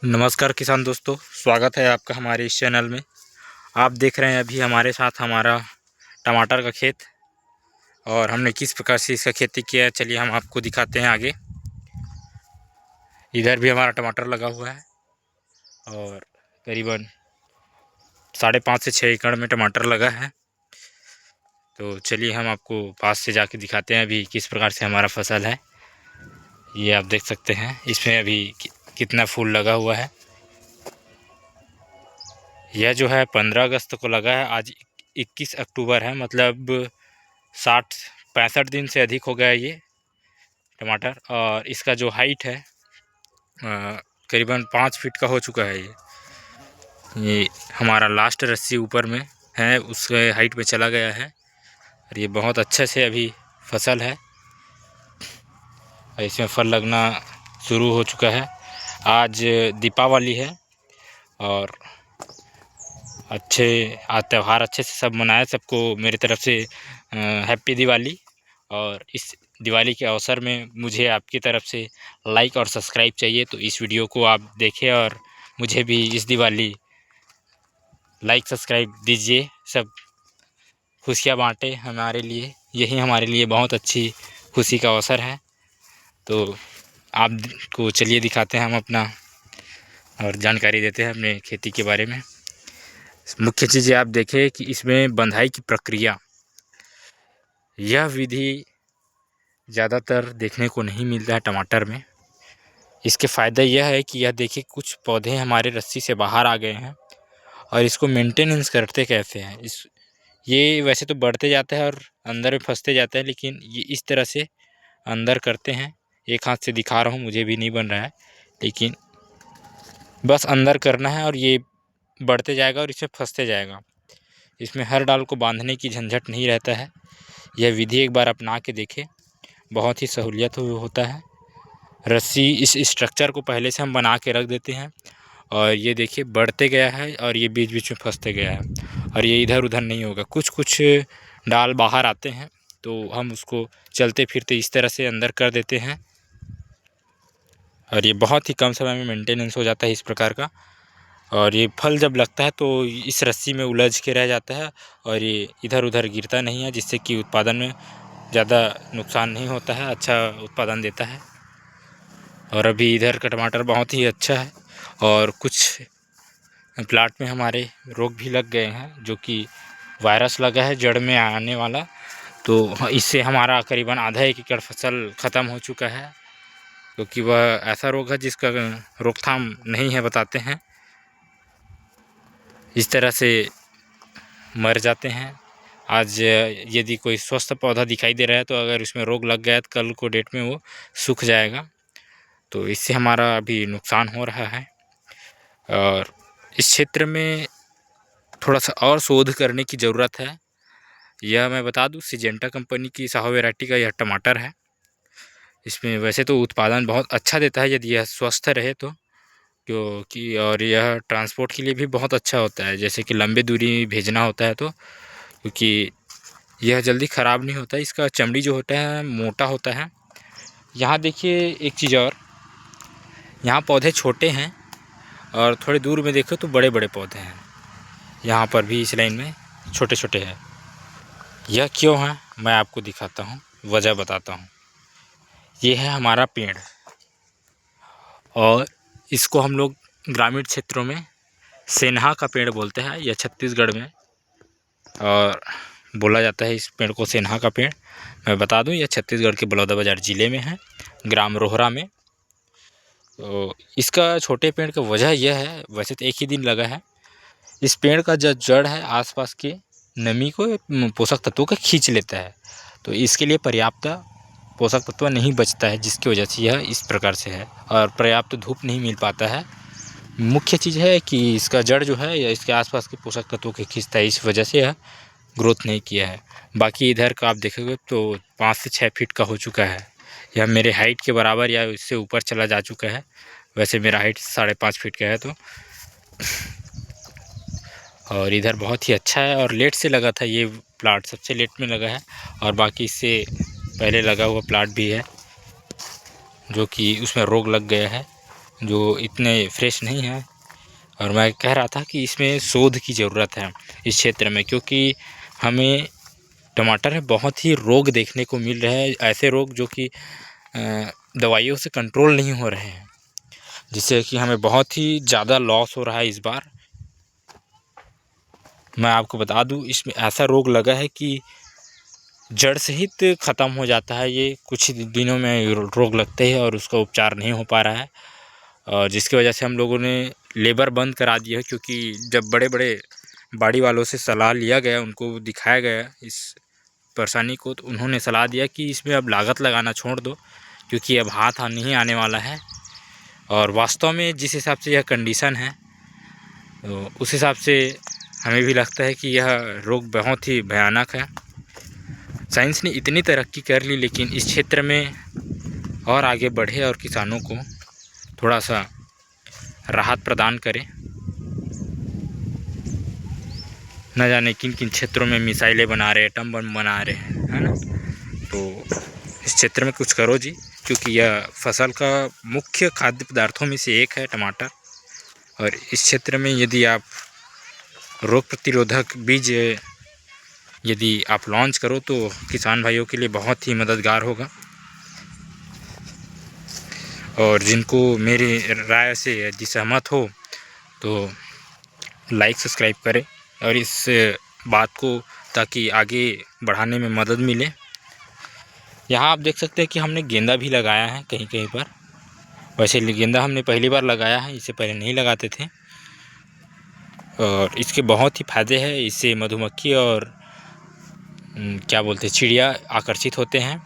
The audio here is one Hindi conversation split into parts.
नमस्कार किसान दोस्तों, स्वागत है आपका हमारे इस चैनल में। आप देख रहे हैं अभी हमारे साथ हमारा टमाटर का खेत और हमने किस प्रकार से इसका खेती किया है, चलिए हम आपको दिखाते हैं आगे। इधर भी हमारा टमाटर लगा हुआ है और करीबन 5.5 से 6 एकड़ में टमाटर लगा है। तो चलिए हम आपको पास से जाके दिखाते हैं अभी किस प्रकार से हमारा फसल है। ये आप देख सकते हैं इसमें अभी कितना फूल लगा हुआ है। यह जो है 15 अगस्त को लगा है, आज 21 अक्टूबर है, मतलब 60-65 दिन से अधिक हो गया है ये टमाटर। और इसका जो हाइट है करीबन 5 फीट का हो चुका है। ये हमारा लास्ट रस्सी ऊपर में है, उसके हाइट में चला गया है और ये बहुत अच्छे से अभी फसल है। इसमें फल लगना शुरू हो चुका है। आज दीपावली है और आज त्यौहार अच्छे से सब मनाया। सबको मेरी तरफ से हैप्पी दिवाली। और इस दिवाली के अवसर में मुझे आपकी तरफ से लाइक और सब्सक्राइब चाहिए, तो इस वीडियो को आप देखें और मुझे भी इस दिवाली लाइक सब्सक्राइब दीजिए। सब खुशियाँ बांटें हमारे लिए, यही हमारे लिए बहुत अच्छी खुशी का अवसर है। तो आपको चलिए दिखाते हैं हम अपना और जानकारी देते हैं अपने खेती के बारे में। मुख्य चीज़ें आप देखें कि इसमें बंधाई की प्रक्रिया, यह विधि ज़्यादातर देखने को नहीं मिलता है टमाटर में। इसके फ़ायदा यह है कि यह देखिए कुछ पौधे हमारे रस्सी से बाहर आ गए हैं और इसको मेंटेनेंस करते कैसे हैं। ये वैसे तो बढ़ते जाता है और अंदर में फंसते जाता है, लेकिन ये इस तरह से अंदर करते हैं। एक हाथ से दिखा रहा हूँ, मुझे भी नहीं बन रहा है, लेकिन बस अंदर करना है और ये बढ़ते जाएगा और इसमें फंसते जाएगा। इसमें हर डाल को बांधने की झंझट नहीं रहता है। यह विधि एक बार अपना के देखें, बहुत ही सहूलियत होता है। रस्सी इस स्ट्रक्चर को पहले से हम बना के रख देते हैं और ये देखिए बढ़ते गया है और ये बीच बीच में फंसते गया है और ये इधर उधर नहीं होगा। कुछ कुछ डाल बाहर आते हैं तो हम उसको चलते फिरते इस तरह से अंदर कर देते हैं और ये बहुत ही कम समय में मेंटेनेंस हो जाता है इस प्रकार का। और ये फल जब लगता है तो इस रस्सी में उलझ के रह जाता है और ये इधर उधर गिरता नहीं है, जिससे कि उत्पादन में ज़्यादा नुकसान नहीं होता है, अच्छा उत्पादन देता है। और अभी इधर का टमाटर बहुत ही अच्छा है और कुछ प्लाट में हमारे रोग भी लग गए हैं, जो कि वायरस लगा है जड़ में आने वाला। तो इससे हमारा करीबन आधा 1 एकड़ फसल ख़त्म हो चुका है, क्योंकि वह ऐसा रोग है जिसका रोकथाम नहीं है बताते हैं। इस तरह से मर जाते हैं। आज यदि कोई स्वस्थ पौधा दिखाई दे रहा है तो अगर उसमें रोग लग गया तो कल को डेट में वो सूख जाएगा। तो इससे हमारा अभी नुकसान हो रहा है और इस क्षेत्र में थोड़ा सा और शोध करने की ज़रूरत है। यह मैं बता दूं, सिजेंटा कंपनी की साहो वैरायटी का यह टमाटर है। इसमें वैसे तो उत्पादन बहुत अच्छा देता है यदि यह स्वस्थ रहे तो, क्योंकि और यह ट्रांसपोर्ट के लिए भी बहुत अच्छा होता है, जैसे कि लंबी दूरी भेजना होता है तो, क्योंकि यह जल्दी ख़राब नहीं होता। इसका चमड़ी जो होता है मोटा होता है। यहाँ देखिए एक चीज़ और, यहाँ पौधे छोटे हैं और थोड़े दूर में देखो तो बड़े बड़े पौधे हैं। यहाँ पर भी इस लाइन में छोटे छोटे हैं। यह क्यों है मैं आपको दिखाता हूँ, वजह बताता हूँ। ये है हमारा पेड़ और इसको हम लोग ग्रामीण क्षेत्रों में सेनहा का पेड़ बोलते हैं। यह छत्तीसगढ़ में और बोला जाता है इस पेड़ को सेनहा का पेड़। मैं बता दूं, यह छत्तीसगढ़ के बलौदाबाजार ज़िले में है, ग्राम रोहरा में। तो इसका छोटे पेड़ का वजह यह है, वैसे तो एक ही दिन लगा है। इस पेड़ का जो जड़ है आसपास के नमी को, पोषक तत्वों को खींच लेता है, तो इसके लिए पर्याप्त पोषक तत्व नहीं बचता है, जिसकी वजह से यह इस प्रकार से है और पर्याप्त धूप नहीं मिल पाता है। मुख्य चीज़ है कि इसका जड़ जो है या इसके आसपास के पोषक तत्वों को खींचता है, इस वजह से यह ग्रोथ नहीं किया है। बाकी इधर का आप देखोगे तो 5 से 6 फीट का हो चुका है। यह मेरे हाइट के बराबर या इससे ऊपर चला जा चुका है। वैसे मेरा हाइट 5.5 फीट का है तो। और इधर बहुत ही अच्छा है और लेट से लगा था, ये प्लाट सबसे लेट में लगा है और बाकी इससे पहले लगा हुआ प्लाट भी है जो कि उसमें रोग लग गया है। जो इतने फ्रेश नहीं हैं। और मैं कह रहा था कि इसमें शोध की ज़रूरत है इस क्षेत्र में, क्योंकि हमें टमाटर में बहुत ही रोग देखने को मिल रहे हैं, ऐसे रोग जो कि दवाइयों से कंट्रोल नहीं हो रहे हैं, जिससे कि हमें बहुत ही ज़्यादा लॉस हो रहा है इस बार। मैं आपको बता दूं, इसमें ऐसा रोग लगा है कि जड़ सहित ख़त्म हो जाता है। ये कुछ दिनों में रोग लगते हैं और उसका उपचार नहीं हो पा रहा है, और जिसकी वजह से हम लोगों ने लेबर बंद करा दिया है। क्योंकि जब बड़े बड़े बाड़ी वालों से सलाह लिया गया, उनको दिखाया गया इस परेशानी को, तो उन्होंने सलाह दिया कि इसमें अब लागत लगाना छोड़ दो, क्योंकि अब हाथ नहीं आने वाला है। और वास्तव में जिस हिसाब से यह कंडीशन है, तो उस हिसाब से हमें भी लगता है कि यह रोग बहुत ही भयानक है। साइंस ने इतनी तरक्की कर ली, लेकिन इस क्षेत्र में और आगे बढ़े और किसानों को थोड़ा सा राहत प्रदान करे। न जाने किन किन क्षेत्रों में मिसाइलें बना रहे, एटम बम बना रहे हैं, है ना। तो इस क्षेत्र में कुछ करो जी, क्योंकि यह फसल का मुख्य खाद्य पदार्थों में से एक है टमाटर। और इस क्षेत्र में यदि आप रोग प्रतिरोधक बीज यदि आप लॉन्च करो तो किसान भाइयों के लिए बहुत ही मददगार होगा। और जिनको मेरी राय से यदि सहमत हो तो लाइक सब्सक्राइब करें और इस बात को, ताकि आगे बढ़ाने में मदद मिले। यहाँ आप देख सकते हैं कि हमने गेंदा भी लगाया है कहीं कहीं पर। वैसे गेंदा हमने पहली बार लगाया है, इससे पहले नहीं लगाते थे। और इसके बहुत ही फ़ायदे हैं। इससे मधुमक्खी और क्या बोलते हैं, चिड़िया आकर्षित होते हैं,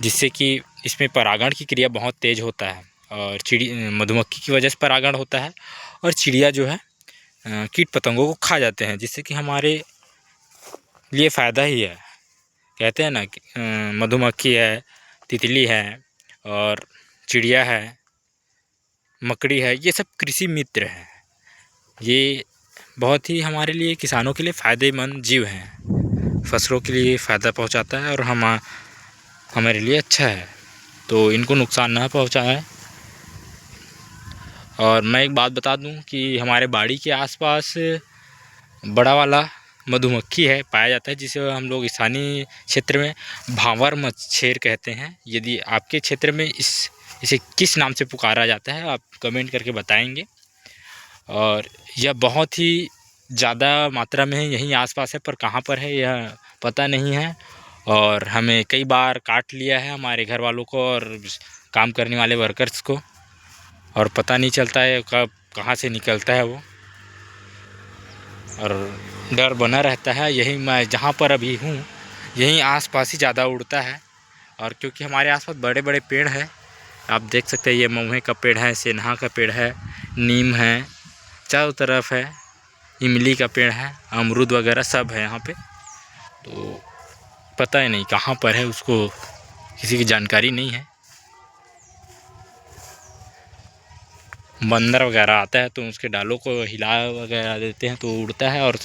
जिससे कि इसमें परागण की क्रिया बहुत तेज़ होता है। और मधुमक्खी की वजह से परागण होता है, और चिड़िया जो है कीट पतंगों को खा जाते हैं, जिससे कि हमारे लिए फ़ायदा ही है। कहते हैं ना कि मधुमक्खी है, तितली है और चिड़िया है, मकड़ी है, ये सब कृषि मित्र हैं। ये बहुत ही हमारे लिए, किसानों के लिए फ़ायदेमंद जीव हैं। फसलों के लिए फ़ायदा पहुंचाता है और हमारे लिए अच्छा है, तो इनको नुकसान ना पहुंचाए। और मैं एक बात बता दूं कि हमारे बाड़ी के आसपास बड़ा वाला मधुमक्खी है, पाया जाता है, जिसे हम लोग स्थानीय क्षेत्र में भांवर मच्छर कहते हैं। यदि आपके क्षेत्र में इसे किस नाम से पुकारा जाता है, आप कमेंट करके बताएंगे। और यह बहुत ही ज़्यादा मात्रा में यहीं आसपास है, पर कहाँ पर है यह पता नहीं है। और हमें कई बार काट लिया है, हमारे घर वालों को और काम करने वाले वर्कर्स को, और पता नहीं चलता है कब कहाँ से निकलता है वो, और डर बना रहता है। यही मैं जहाँ पर अभी हूँ, यहीं आसपास ही ज़्यादा उड़ता है। और क्योंकि हमारे आसपास बड़े बड़े पेड़ हैं, आप देख सकते हैं, ये महुए का पेड़ है, सेन्हा का पेड़ है, नीम है, चारों तरफ है, इमली का पेड़ है, अमरूद वगैरह सब है यहाँ पे। तो पता ही नहीं कहाँ पर है, उसको किसी की जानकारी नहीं है। बंदर वगैरह आता है तो उसके डालों को हिला वगैरह देते हैं तो उड़ता है, और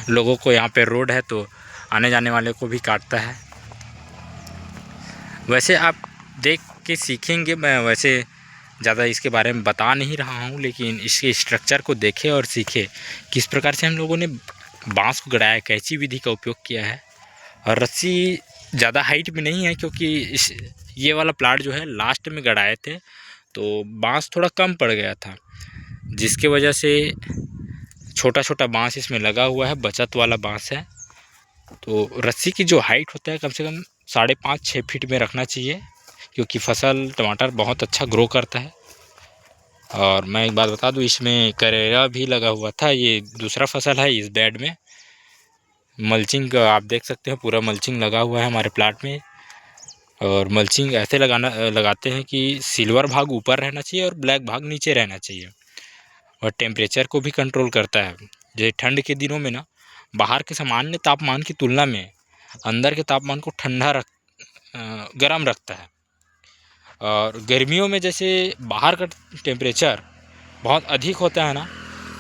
लोगों को, यहाँ पे रोड है तो आने जाने वाले को भी काटता है। वैसे आप देख के सीखेंगे, मैं वैसे ज़्यादा इसके बारे में बता नहीं रहा हूँ, लेकिन इसके स्ट्रक्चर को देखें और सीखें किस प्रकार से हम लोगों ने बांस को गड़ाया, कैंची विधि का उपयोग किया है। और रस्सी ज़्यादा हाइट में नहीं है, क्योंकि ये वाला प्लाट जो है लास्ट में गड़ाए थे, तो बांस थोड़ा कम पड़ गया था, जिसके वजह से छोटा छोटा बांस इसमें लगा हुआ है, बचत वाला बांस है। तो रस्सी की जो हाइट होता है कम से कम 5.5-6 फीट में रखना चाहिए, क्योंकि फसल टमाटर बहुत अच्छा ग्रो करता है। और मैं एक बात बता दूं, इसमें करेला भी लगा हुआ था। ये दूसरा फसल है इस बेड में। मल्चिंग का आप देख सकते हो, पूरा मल्चिंग लगा हुआ है हमारे प्लाट में। और मल्चिंग ऐसे लगाते हैं कि सिल्वर भाग ऊपर रहना चाहिए और ब्लैक भाग नीचे रहना चाहिए। और टेम्परेचर को भी कंट्रोल करता है। जैसे ठंड के दिनों में ना, बाहर के सामान्य तापमान की तुलना में अंदर के तापमान को गर्म रखता है। और गर्मियों में जैसे बाहर का टेम्परेचर बहुत अधिक होता है ना,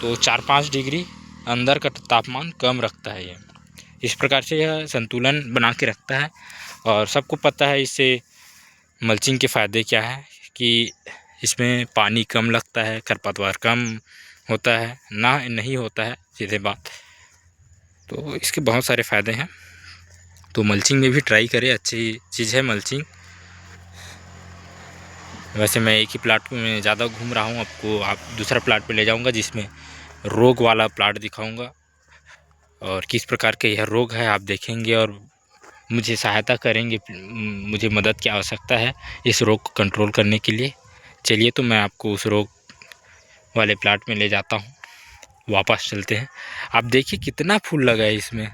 तो 4-5 डिग्री अंदर का तापमान कम रखता है। ये इस प्रकार से यह संतुलन बना के रखता है। और सबको पता है इससे मल्चिंग के फ़ायदे क्या है, कि इसमें पानी कम लगता है, खरपतवार कम होता है, ना नहीं होता है सीधे बात। तो इसके बहुत सारे फ़ायदे हैं। तो मल्चिंग में भी ट्राई करें, अच्छी चीज़ है मल्चिंग। वैसे मैं एक ही प्लाट में ज़्यादा घूम रहा हूँ, आपको दूसरा प्लाट पे ले जाऊँगा जिसमें रोग वाला प्लाट दिखाऊँगा और किस प्रकार के यह रोग है आप देखेंगे और मुझे सहायता करेंगे, मुझे मदद की आवश्यकता है इस रोग को कंट्रोल करने के लिए। चलिए तो मैं आपको उस रोग वाले प्लाट में ले जाता हूँ, वापस चलते हैं। आप देखिए कितना फूल लगा है इसमें,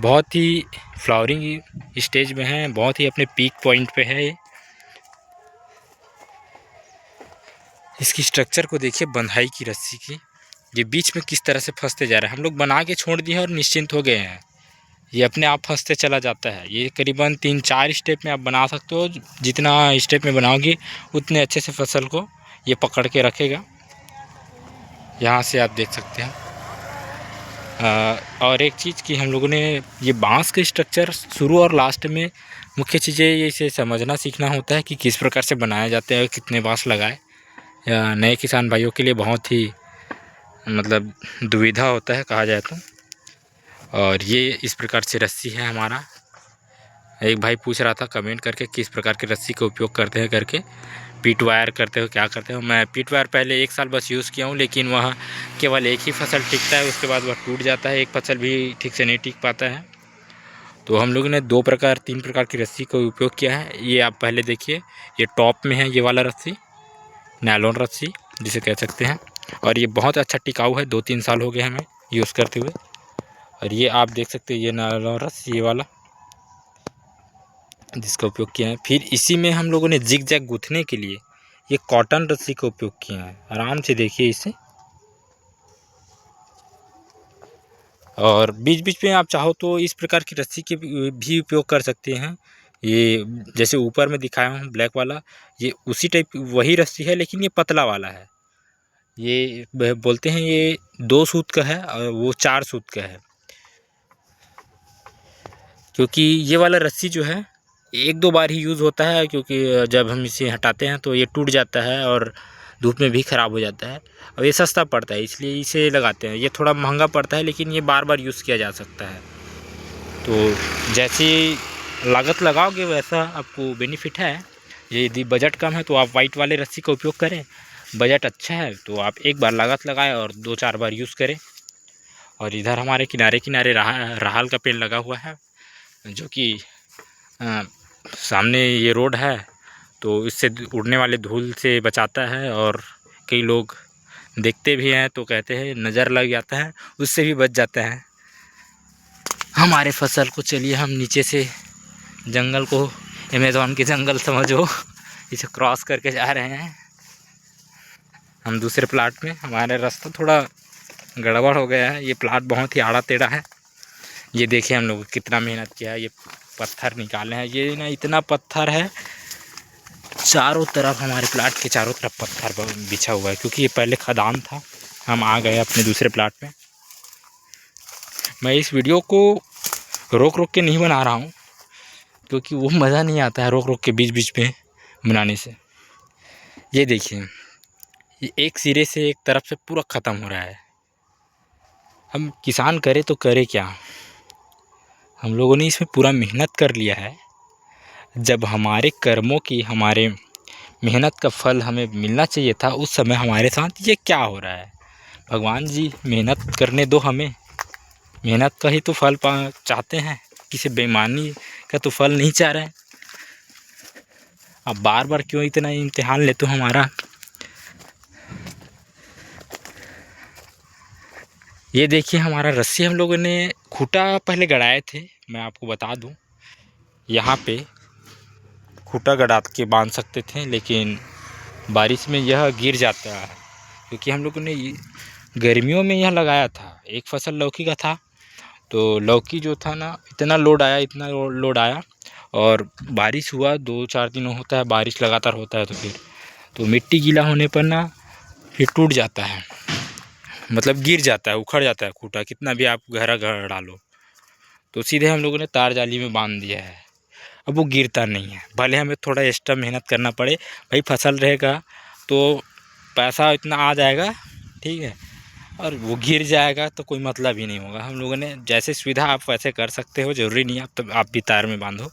बहुत ही फ्लावरिंग स्टेज में है, बहुत ही अपने पीक पॉइंट पे है ये। इसकी स्ट्रक्चर को देखिए, बंधाई की रस्सी की, ये बीच में किस तरह से फंसते जा रहा है। हम लोग बना के छोड़ दिए और निश्चिंत हो गए हैं, ये अपने आप फंसते चला जाता है। ये करीबन 3-4 स्टेप में आप बना सकते हो, जितना स्टेप में बनाओगे उतने अच्छे से फसल को ये पकड़ के रखेगा। यहाँ से आप देख सकते हैं। और एक चीज़ कि हम लोगों ने ये बांस के स्ट्रक्चर शुरू और लास्ट में मुख्य चीज़ें ये इसे समझना सीखना होता है कि किस प्रकार से बनाए जाते हैं, कितने बांस लगाए। या नए किसान भाइयों के लिए बहुत ही मतलब दुविधा होता है कहा जाए तो। और ये इस प्रकार से रस्सी है हमारा। एक भाई पूछ रहा था कमेंट करके किस प्रकार की रस्सी का उपयोग करते हैं करके, पीट वायर करते हो क्या करते हो। मैं पीट वायर पहले 1 साल बस यूज़ किया हूँ, लेकिन वह केवल एक ही फसल टिकता है, उसके बाद वह टूट जाता है, एक फसल भी ठीक से नहीं टिक पाता है। तो हम लोगों ने 3 प्रकार की रस्सी का उपयोग किया है। ये आप पहले देखिए, ये टॉप में है ये वाला रस्सी, नायलॉन रस्सी जिसे कह सकते हैं, और ये बहुत अच्छा टिकाऊ है, 2-3 साल हो गए हमें यूज़ करते हुए। और ये आप देख सकते हैं ये नायलॉन रस्सी, ये वाला जिसका उपयोग किया है। फिर इसी में हम लोगों ने जिग जैग गूँथने के लिए ये कॉटन रस्सी का उपयोग किया है। आराम से देखिए इसे। और बीच बीच में आप चाहो तो इस प्रकार की रस्सी के भी उपयोग कर सकते हैं। ये जैसे ऊपर में दिखाया हूँ ब्लैक वाला, ये उसी टाइप वही रस्सी है, लेकिन ये पतला वाला है। ये बोलते हैं ये 2 सूत का है और वो 4 सूत का है, क्योंकि ये वाला रस्सी जो है 1-2 बार ही यूज़ होता है, क्योंकि जब हम इसे हटाते हैं तो ये टूट जाता है और धूप में भी ख़राब हो जाता है। और ये सस्ता पड़ता है इसलिए इसे लगाते हैं। ये थोड़ा महंगा पड़ता है, लेकिन ये बार बार यूज़ किया जा सकता है। तो जैसी लागत लगाओगे वैसा आपको बेनिफिट है। यदि बजट कम है तो आप वाइट वाले रस्सी का उपयोग करें, बजट अच्छा है तो आप एक बार लागत लगाएं और 2-4 बार यूज़ करें। और इधर हमारे किनारे किनारे राहल का पेड़ लगा हुआ है, जो कि सामने ये रोड है तो इससे उड़ने वाले धूल से बचाता है। और कई लोग देखते भी हैं तो कहते हैं नज़र लग जाता है, उससे भी बच जाता है हमारे फसल को। चलिए हम नीचे से जंगल को, अमेज़न के जंगल समझो, इसे क्रॉस करके जा रहे हैं हम दूसरे प्लाट में। हमारा रास्ता थोड़ा गड़बड़ हो गया है, ये प्लाट बहुत ही आड़ा टेढ़ा है। ये देखिए हम लोग कितना मेहनत किया है, ये पत्थर निकाले हैं। ये ना इतना पत्थर है, चारों तरफ हमारे प्लाट के चारों तरफ पत्थर बिछा हुआ है, क्योंकि ये पहले खदान था। हम आ गए अपने दूसरे प्लाट में। मैं इस वीडियो को रोक रोक के नहीं बना रहा हूँ, क्योंकि वो मज़ा नहीं आता है रोक रोक के बीच बीच में बनाने से। ये देखिए, ये एक सिरे से एक तरफ से पूरा ख़त्म हो रहा है। हम किसान करे तो करे क्या, हम लोगों ने इसमें पूरा मेहनत कर लिया है। जब हमारे कर्मों की, हमारे मेहनत का फल हमें मिलना चाहिए था, उस समय हमारे साथ ये क्या हो रहा है। भगवान जी मेहनत करने दो हमें, मेहनत का ही तो फल चाहते हैं, किसी बेईमानी का तो फल नहीं चाह रहे हैं। अब बार बार क्यों इतना इम्तिहान लेते हो हमारा। ये देखिए हमारा रस्सी हम लोगों ने खूंटा पहले गड़ाए थे, मैं आपको बता दूं। यहाँ पे खूंटा गड़ा के बांध सकते थे, लेकिन बारिश में यह गिर जाता है, क्योंकि हम लोगों ने गर्मियों में यह लगाया था। एक फसल लौकी का था, तो लौकी जो था ना, इतना लोड आया, इतना लोड आया, और बारिश हुआ 2-4 दिन होता है, बारिश लगातार होता है, तो फिर तो मिट्टी गीला होने पर ना फिर टूट जाता है, मतलब गिर जाता है, उखड़ जाता है खूंटा, कितना भी आप गहरा गड़ा लो। तो सीधे हम लोगों ने तार जाली में बांध दिया है। अब वो गिरता नहीं है, भले हमें थोड़ा एक्स्ट्रा मेहनत करना पड़े। भाई फसल रहेगा तो पैसा इतना आ जाएगा, ठीक है, और वो गिर जाएगा तो कोई मतलब ही नहीं होगा। हम लोगों ने जैसे सुविधा आप वैसे कर सकते हो, ज़रूरी नहीं आप भी तार में बांधो।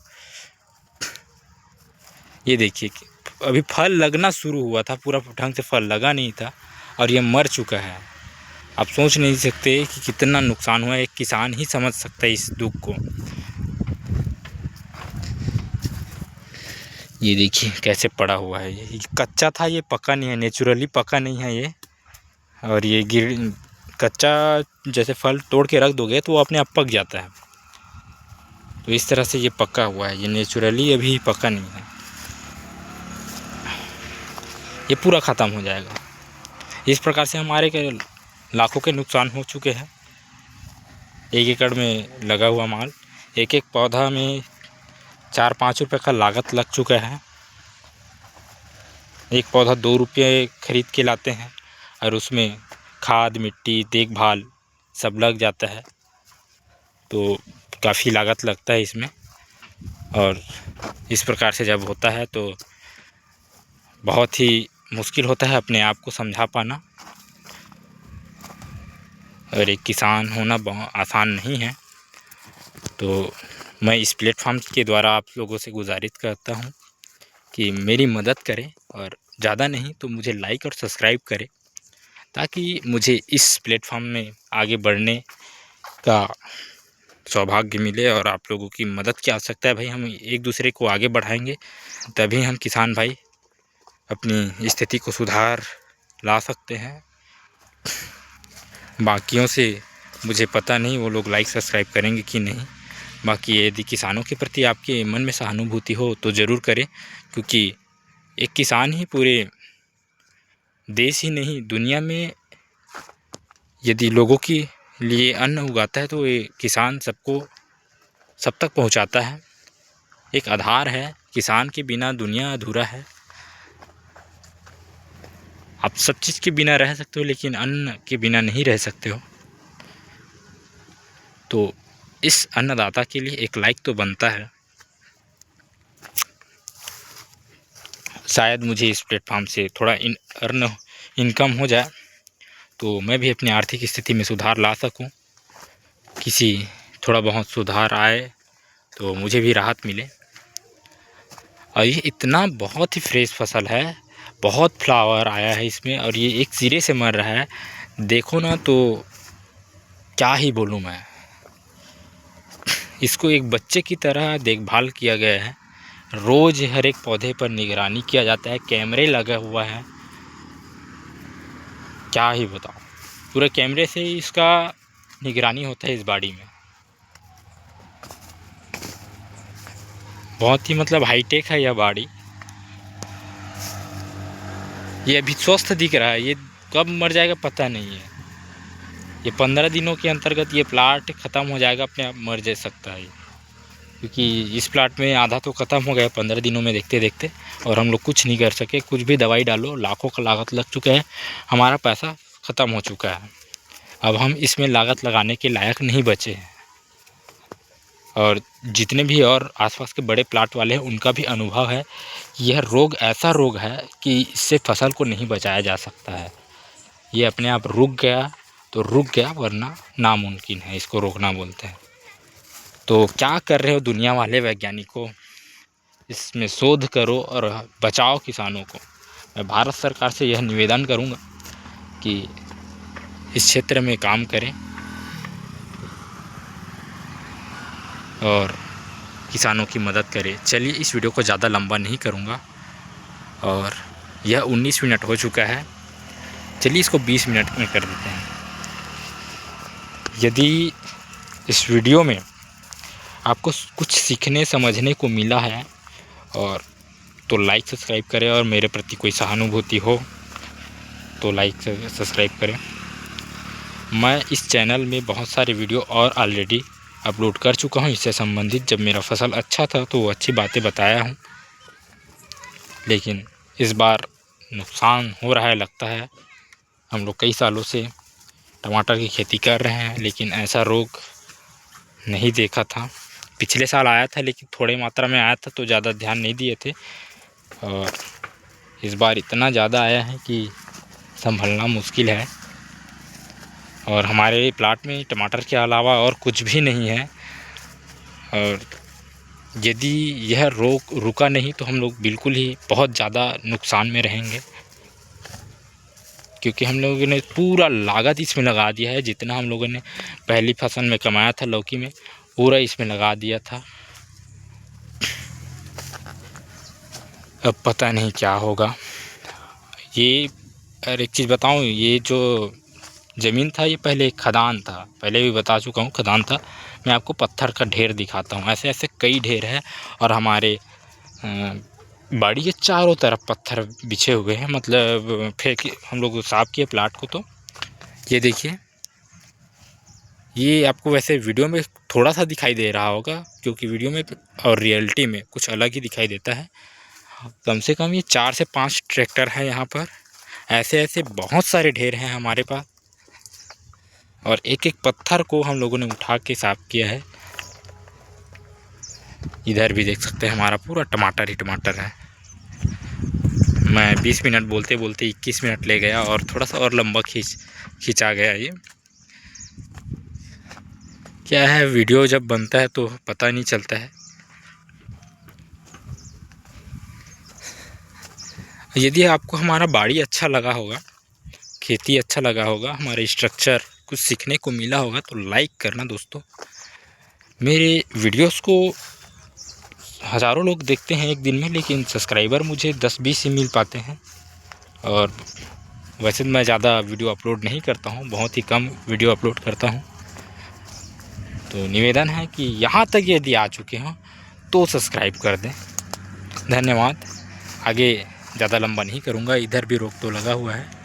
ये देखिए कि अभी फल लगना शुरू हुआ था, पूरा ढंग से फल लगा नहीं था और ये मर चुका है। आप सोच नहीं सकते कि कितना नुकसान हुआ, एक किसान ही समझ सकता है इस दुख को। ये देखिए कैसे पड़ा हुआ है, ये कच्चा था, ये पका नहीं है, नेचुरली पका नहीं है ये। और ये कच्चा जैसे फल तोड़ के रख दोगे तो वो अपने आप पक जाता है, तो इस तरह से ये पका हुआ है, ये नेचुरली अभी पका नहीं है। ये पूरा ख़त्म हो जाएगा। इस प्रकार से हमारे के लाखों के नुकसान हो चुके हैं। 1 एकड़ में लगा हुआ माल, एक एक पौधा में 4-5 रुपये का लागत लग चुका है। एक पौधा 2 रुपये खरीद के लाते हैं और उसमें खाद, मिट्टी, देखभाल सब लग जाता है, तो काफ़ी लागत लगता है इसमें। और इस प्रकार से जब होता है तो बहुत ही मुश्किल होता है अपने आप को समझा पाना, और एक किसान होना बहुत आसान नहीं है। तो मैं इस प्लेटफॉर्म के द्वारा आप लोगों से गुजारिश करता हूँ कि मेरी मदद करें, और ज़्यादा नहीं तो मुझे लाइक और सब्सक्राइब करें, ताकि मुझे इस प्लेटफॉर्म में आगे बढ़ने का सौभाग्य मिले। और आप लोगों की मदद की आवश्यकता है भाई, हम एक दूसरे को आगे बढ़ाएंगे तभी हम किसान भाई अपनी स्थिति को सुधार ला सकते हैं। बाकियों से मुझे पता नहीं वो लोग लाइक सब्सक्राइब करेंगे कि नहीं। बाकी यदि किसानों के प्रति आपके मन में सहानुभूति हो तो ज़रूर करें, क्योंकि एक किसान ही पूरे देश ही नहीं दुनिया में यदि लोगों के लिए अन्न उगाता है तो ये किसान सब तक पहुंचाता है। एक आधार है, किसान के बिना दुनिया अधूरा है। आप सब चीज़ के बिना रह सकते हो लेकिन अन्न के बिना नहीं रह सकते हो। तो इस अन्नदाता के लिए एक लाइक तो बनता है। शायद मुझे इस प्लेटफॉर्म से थोड़ा इनकम हो जाए तो मैं भी अपनी आर्थिक स्थिति में सुधार ला सकूं। किसी थोड़ा बहुत सुधार आए तो मुझे भी राहत मिले। और ये इतना बहुत ही फ्रेश फसल है, बहुत फ्लावर आया है इसमें, और ये एक सिरे से मर रहा है। देखो ना, तो क्या ही बोलूँ मैं। इसको एक बच्चे की तरह देखभाल किया गया है, रोज़ हर एक पौधे पर निगरानी किया जाता है, कैमरे लगा हुआ है। क्या ही बताऊँ, पूरे कैमरे से ही इसका निगरानी होता है इस बाड़ी में। बहुत ही मतलब हाईटेक है यह बाड़ी। ये अभी स्वस्थ दिख रहा है, ये कब मर जाएगा पता नहीं है। ये 15 दिनों के अंतर्गत ये प्लाट ख़त्म हो जाएगा, अपने आप मर जा सकता है, क्योंकि इस प्लाट में आधा तो ख़त्म हो गया 15 दिनों में देखते देखते, और हम लोग कुछ नहीं कर सके। कुछ भी दवाई डालो, लाखों का लागत लग चुका है, हमारा पैसा ख़त्म हो चुका है। अब हम इसमें लागत लगाने के लायक नहीं बचे हैं। और जितने भी और आसपास के बड़े प्लाट वाले हैं उनका भी अनुभव है, यह रोग ऐसा रोग है कि इससे फसल को नहीं बचाया जा सकता है। ये अपने आप रुक गया तो रुक गया, वरना नामुमकिन है इसको रोकना बोलते हैं। तो क्या कर रहे हो दुनिया वाले वैज्ञानिकों, इसमें शोध करो और बचाओ किसानों को। मैं भारत सरकार से यह निवेदन करूंगा कि इस क्षेत्र में काम करें और किसानों की मदद करें। चलिए, इस वीडियो को ज़्यादा लंबा नहीं करूंगा, और यह 19 मिनट हो चुका है। चलिए इसको 20 मिनट में कर देते हैं। यदि इस वीडियो में आपको कुछ सीखने समझने को मिला है और तो लाइक सब्सक्राइब करें, और मेरे प्रति कोई सहानुभूति हो तो लाइक सब्सक्राइब करें। मैं इस चैनल में बहुत सारे वीडियो और ऑलरेडी अपलोड कर चुका हूं इससे संबंधित। जब मेरा फसल अच्छा था तो अच्छी बातें बताया हूं, लेकिन इस बार नुकसान हो रहा है लगता है। हम लोग कई सालों से टमाटर की खेती कर रहे हैं लेकिन ऐसा रोग नहीं देखा था। पिछले साल आया था लेकिन थोड़े मात्रा में आया था तो ज़्यादा ध्यान नहीं दिए थे, और इस बार इतना ज़्यादा आया है कि संभलना मुश्किल है। और हमारे प्लाट में टमाटर के अलावा और कुछ भी नहीं है, और यदि यह रुका नहीं तो हम लोग बिल्कुल ही बहुत ज़्यादा नुकसान में रहेंगे, क्योंकि हम लोगों ने पूरा लागत इसमें लगा दिया है। जितना हम लोगों ने पहली फसल में कमाया था लौकी में, पूरा इसमें लगा दिया था। अब पता नहीं क्या होगा। ये और एक चीज़ बताऊं, ये जो ज़मीन था ये पहले एक खदान था, पहले भी बता चुका हूँ खदान था। मैं आपको पत्थर का ढेर दिखाता हूँ, ऐसे ऐसे कई ढेर है, और हमारे बाड़ी के चारों तरफ पत्थर बिछे हुए हैं। मतलब फेंक हम लोग साफ किए प्लाट को, तो ये देखिए, ये आपको वैसे वीडियो में थोड़ा सा दिखाई दे रहा होगा, क्योंकि वीडियो में और रियलिटी में कुछ अलग ही दिखाई देता है। कम से कम ये 4 से 5 ट्रैक्टर हैं यहाँ पर, ऐसे ऐसे बहुत सारे ढेर हैं हमारे पास, और एक एक पत्थर को हम लोगों ने उठा के साफ किया है। इधर भी देख सकते हैं हमारा पूरा टमाटर ही टमाटर है। मैं 20 मिनट बोलते बोलते 21 मिनट ले गया, और थोड़ा सा और लंबा खींचा गया। ये क्या है, वीडियो जब बनता है तो पता नहीं चलता है। यदि आपको हमारा बाड़ी अच्छा लगा होगा, खेती अच्छा लगा होगा, हमारे स्ट्रक्चर कुछ सीखने को मिला होगा, तो लाइक करना दोस्तों। मेरे वीडियोस को हज़ारों लोग देखते हैं एक दिन में, लेकिन सब्सक्राइबर मुझे 10-20 ही मिल पाते हैं। और वैसे मैं ज़्यादा वीडियो अपलोड नहीं करता हूँ, बहुत ही कम वीडियो अपलोड करता हूँ। तो निवेदन है कि यहाँ तक यदि आ चुके हों तो सब्सक्राइब कर दें। धन्यवाद। आगे ज़्यादा लंबा नहीं करूँगा, इधर भी रोक तो लगा हुआ है।